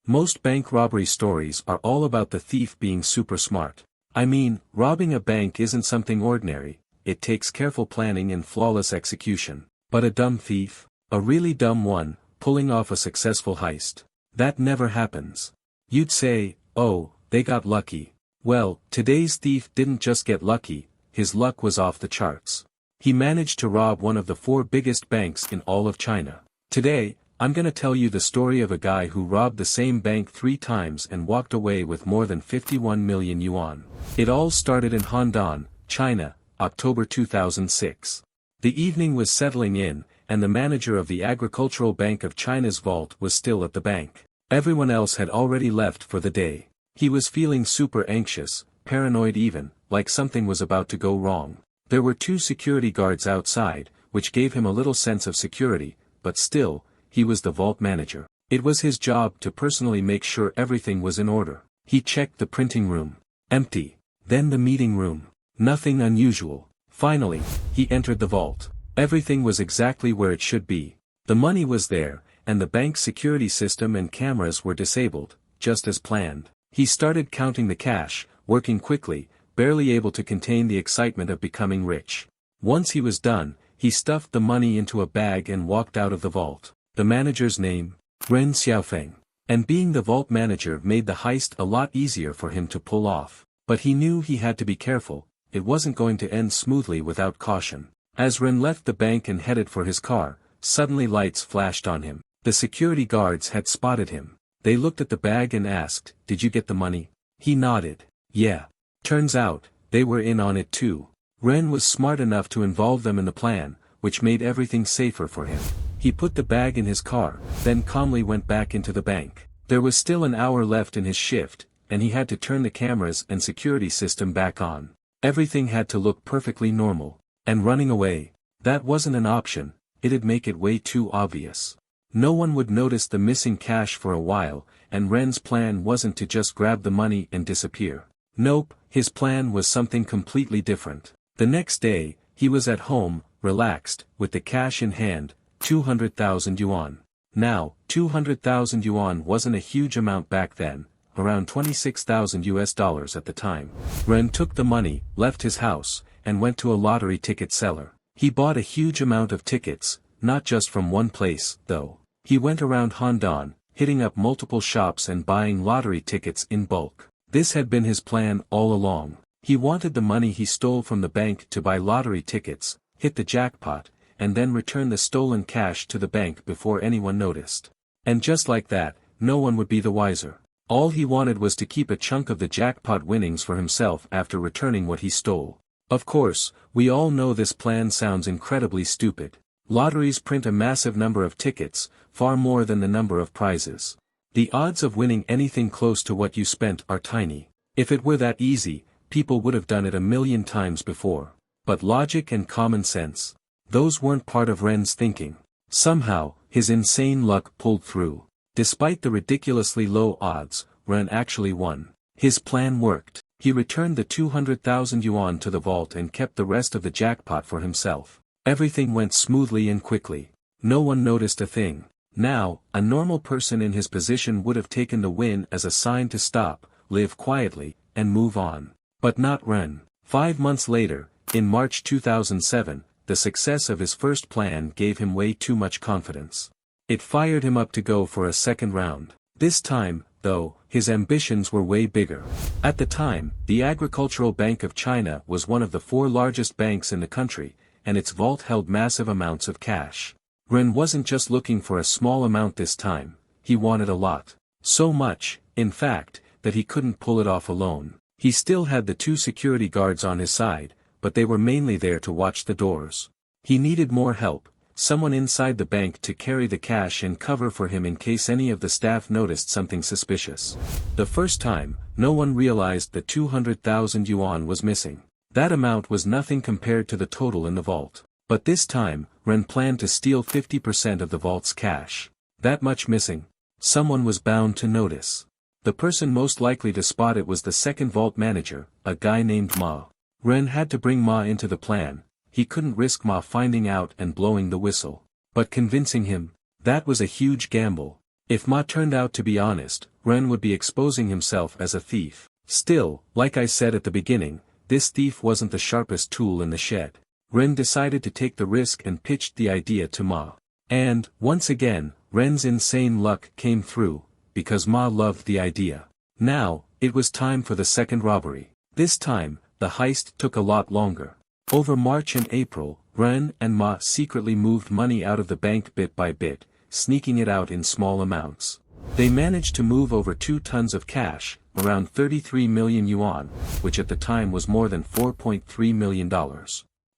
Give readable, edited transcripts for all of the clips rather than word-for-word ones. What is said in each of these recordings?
Most bank robbery stories are all about the thief being super smart. I mean, robbing a bank isn't something ordinary, it takes careful planning and flawless execution. But a dumb thief? A really dumb one, pulling off a successful heist? That never happens. You'd say, oh, they got lucky. Well, today's thief didn't just get lucky, his luck was off the charts. He managed to rob one of the 4 biggest banks in all of China. Today, I'm gonna tell you the story of a guy who robbed the same bank 3 times and walked away with more than 51 million yuan. It all started in Handan, China, October 2006. The evening was settling in, and the manager of the Agricultural Bank of China's vault was still at the bank. Everyone else had already left for the day. He was feeling super anxious, paranoid even, like something was about to go wrong. There were 2 security guards outside, which gave him a little sense of security, but still, he was the vault manager. It was his job to personally make sure everything was in order. He checked the printing room. Empty. Then the meeting room. Nothing unusual. Finally, he entered the vault. Everything was exactly where it should be. The money was there, and the bank's security system and cameras were disabled, just as planned. He started counting the cash, working quickly, barely able to contain the excitement of becoming rich. Once he was done, he stuffed the money into a bag and walked out of the vault. The manager's name? Ren Xiaofeng. And being the vault manager made the heist a lot easier for him to pull off. But he knew he had to be careful, it wasn't going to end smoothly without caution. As Ren left the bank and headed for his car, suddenly lights flashed on him. The security guards had spotted him. They looked at the bag and asked, "Did you get the money?" He nodded. Yeah. Turns out, they were in on it too. Ren was smart enough to involve them in the plan, which made everything safer for him. He put the bag in his car, then calmly went back into the bank. There was still an hour left in his shift, and he had to turn the cameras and security system back on. Everything had to look perfectly normal. And running away, that wasn't an option, it'd make it way too obvious. No one would notice the missing cash for a while, and Ren's plan wasn't to just grab the money and disappear. Nope, his plan was something completely different. The next day, he was at home, relaxed, with the cash in hand, 200,000 yuan. Now, 200,000 yuan wasn't a huge amount back then, around $26,000 at the time. Ren took the money, left his house, and went to a lottery ticket seller. He bought a huge amount of tickets, not just from one place, though. He went around Handan, hitting up multiple shops and buying lottery tickets in bulk. This had been his plan all along. He wanted the money he stole from the bank to buy lottery tickets, hit the jackpot, and then return the stolen cash to the bank before anyone noticed. And just like that, no one would be the wiser. All he wanted was to keep a chunk of the jackpot winnings for himself after returning what he stole. Of course, we all know this plan sounds incredibly stupid. Lotteries print a massive number of tickets, far more than the number of prizes. The odds of winning anything close to what you spent are tiny. If it were that easy, people would have done it a million times before. But logic and common sense, those weren't part of Ren's thinking. Somehow, his insane luck pulled through. Despite the ridiculously low odds, Ren actually won. His plan worked. He returned the 200,000 yuan to the vault and kept the rest of the jackpot for himself. Everything went smoothly and quickly. No one noticed a thing. Now, a normal person in his position would have taken the win as a sign to stop, live quietly, and move on. But not Ren. 5 months later, in March 2007, the success of his first plan gave him way too much confidence. It fired him up to go for a second round. This time, though, his ambitions were way bigger. At the time, the Agricultural Bank of China was one of the 4 largest banks in the country, and its vault held massive amounts of cash. Ren wasn't just looking for a small amount this time, he wanted a lot. So much, in fact, that he couldn't pull it off alone. He still had the 2 security guards on his side, but they were mainly there to watch the doors. He needed more help, someone inside the bank to carry the cash and cover for him in case any of the staff noticed something suspicious. The first time, no one realized that 200,000 yuan was missing. That amount was nothing compared to the total in the vault. But this time, Ren planned to steal 50% of the vault's cash. That much missing? Someone was bound to notice. The person most likely to spot it was the second vault manager, a guy named Ma. Ren had to bring Ma into the plan. He couldn't risk Ma finding out and blowing the whistle. But convincing him, that was a huge gamble. If Ma turned out to be honest, Ren would be exposing himself as a thief. Still, like I said at the beginning, this thief wasn't the sharpest tool in the shed. Ren decided to take the risk and pitched the idea to Ma. And, once again, Ren's insane luck came through, because Ma loved the idea. Now, it was time for the second robbery. This time, the heist took a lot longer. Over March and April, Ren and Ma secretly moved money out of the bank bit by bit, sneaking it out in small amounts. They managed to move over 2 tons of cash, around 33 million yuan, which at the time was more than $4.3 million.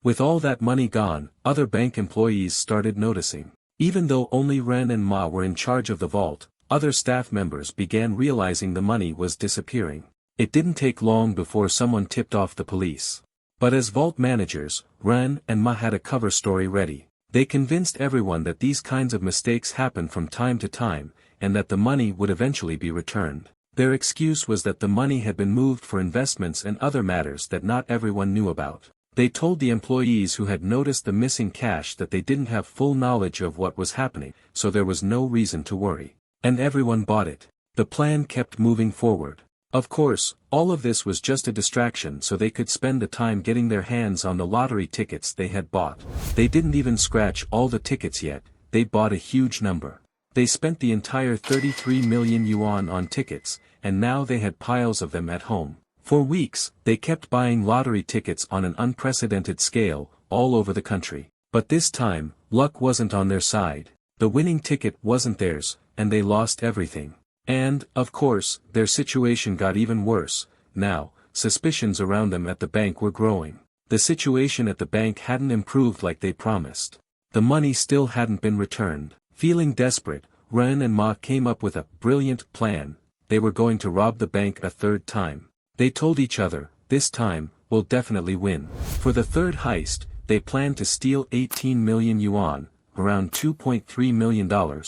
With all that money gone, other bank employees started noticing. Even though only Ren and Ma were in charge of the vault, other staff members began realizing the money was disappearing. It didn't take long before someone tipped off the police. But as vault managers, Ren and Ma had a cover story ready. They convinced everyone that these kinds of mistakes happen from time to time, and that the money would eventually be returned. Their excuse was that the money had been moved for investments and other matters that not everyone knew about. They told the employees who had noticed the missing cash that they didn't have full knowledge of what was happening, so there was no reason to worry. And everyone bought it. The plan kept moving forward. Of course, all of this was just a distraction so they could spend the time getting their hands on the lottery tickets they had bought. They didn't even scratch all the tickets yet, they bought a huge number. They spent the entire 33 million yuan on tickets, and now they had piles of them at home. For weeks, they kept buying lottery tickets on an unprecedented scale, all over the country. But this time, luck wasn't on their side. The winning ticket wasn't theirs, and they lost everything. And, of course, their situation got even worse. Now, suspicions around them at the bank were growing. The situation at the bank hadn't improved like they promised. The money still hadn't been returned. Feeling desperate, Ren and Ma came up with a brilliant plan. They were going to rob the bank a third time. They told each other, this time, we'll definitely win. For the third heist, they planned to steal 18 million yuan, around $2.3 million,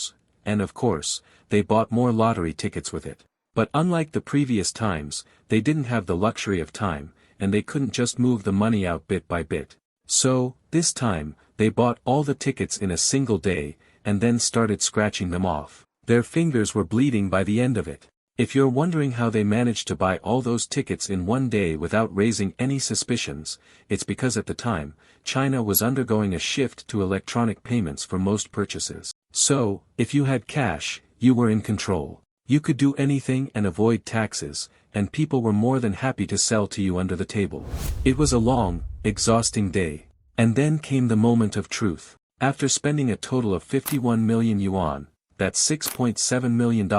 and of course, they bought more lottery tickets with it. But unlike the previous times, they didn't have the luxury of time, and they couldn't just move the money out bit by bit. So, this time, they bought all the tickets in a single day, and then started scratching them off. Their fingers were bleeding by the end of it. If you're wondering how they managed to buy all those tickets in one day without raising any suspicions, it's because at the time, China was undergoing a shift to electronic payments for most purchases. So, if you had cash, you were in control. You could do anything and avoid taxes, and people were more than happy to sell to you under the table. It was a long, exhausting day. And then came the moment of truth. After spending a total of 51 million yuan, that's $6.7 million,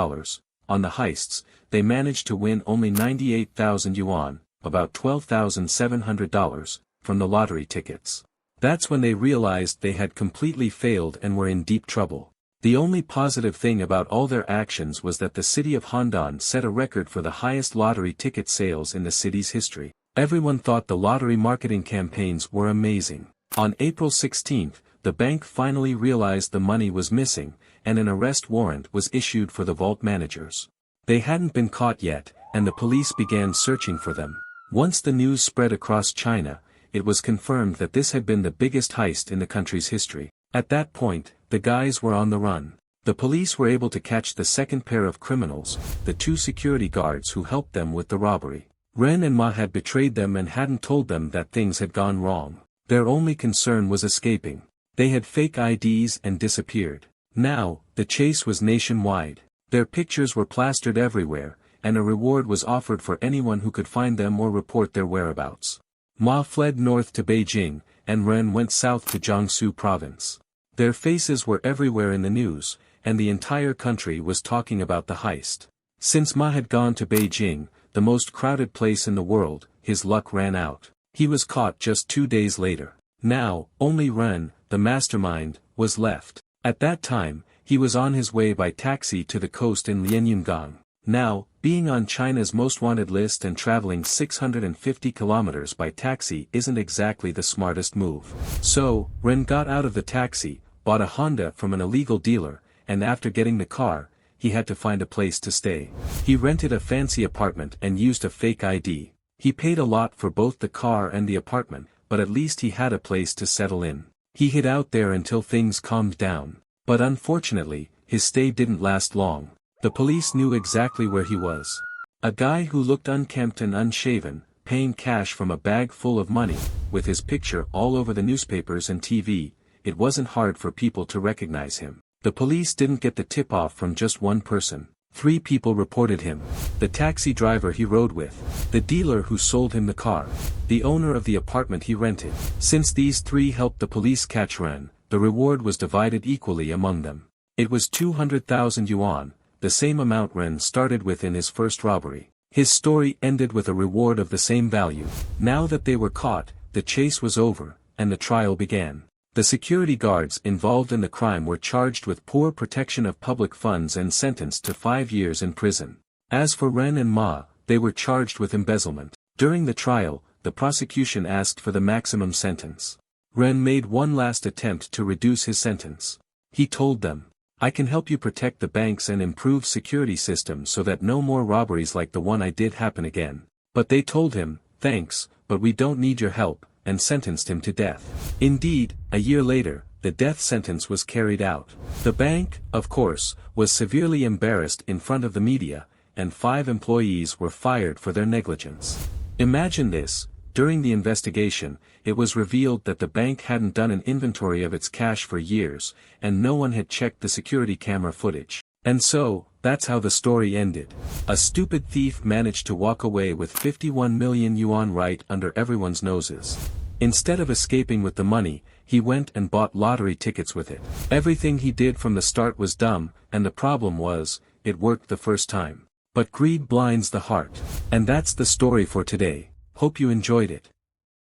on the heists, they managed to win only 98,000 yuan, about $12,700, from the lottery tickets. That's when they realized they had completely failed and were in deep trouble. The only positive thing about all their actions was that the city of Handan set a record for the highest lottery ticket sales in the city's history. Everyone thought the lottery marketing campaigns were amazing. On April 16, the bank finally realized the money was missing, and an arrest warrant was issued for the vault managers. They hadn't been caught yet, and the police began searching for them. Once the news spread across China, it was confirmed that this had been the biggest heist in the country's history. At that point, the guys were on the run. The police were able to catch the second pair of criminals, the 2 security guards who helped them with the robbery. Ren and Ma had betrayed them and hadn't told them that things had gone wrong. Their only concern was escaping. They had fake IDs and disappeared. Now, the chase was nationwide. Their pictures were plastered everywhere, and a reward was offered for anyone who could find them or report their whereabouts. Ma fled north to Beijing, and Ren went south to Jiangsu province. Their faces were everywhere in the news, and the entire country was talking about the heist. Since Ma had gone to Beijing, the most crowded place in the world, his luck ran out. He was caught just 2 days later. Now, only Ren, the mastermind, was left. At that time, he was on his way by taxi to the coast in Lianyungang. Now, being on China's most wanted list and traveling 650 kilometers by taxi isn't exactly the smartest move. So, Ren got out of the taxi, bought a Honda from an illegal dealer, and after getting the car, he had to find a place to stay. He rented a fancy apartment and used a fake ID. He paid a lot for both the car and the apartment, but at least he had a place to settle in. He hid out there until things calmed down. But unfortunately, his stay didn't last long. The police knew exactly where he was. A guy who looked unkempt and unshaven, paying cash from a bag full of money, with his picture all over the newspapers and TV. It wasn't hard for people to recognize him. The police didn't get the tip-off from just one person. 3 people reported him: the taxi driver he rode with, the dealer who sold him the car, the owner of the apartment he rented. Since these 3 helped the police catch Ren, the reward was divided equally among them. It was 200,000 yuan, the same amount Ren started with in his first robbery. His story ended with a reward of the same value. Now that they were caught, the chase was over, and the trial began. The security guards involved in the crime were charged with poor protection of public funds and sentenced to 5 years in prison. As for Ren and Ma, they were charged with embezzlement. During the trial, the prosecution asked for the maximum sentence. Ren made one last attempt to reduce his sentence. He told them, "I can help you protect the banks and improve security systems so that no more robberies like the one I did happen again." But they told him, "Thanks, but we don't need your help," and sentenced him to death. Indeed, a year later, the death sentence was carried out. The bank, of course, was severely embarrassed in front of the media, and 5 employees were fired for their negligence. Imagine this: during the investigation, it was revealed that the bank hadn't done an inventory of its cash for years, and no one had checked the security camera footage. And so, that's how the story ended. A stupid thief managed to walk away with 51 million yuan right under everyone's noses. Instead of escaping with the money, he went and bought lottery tickets with it. Everything he did from the start was dumb, and the problem was, it worked the first time. But greed blinds the heart. And that's the story for today. Hope you enjoyed it.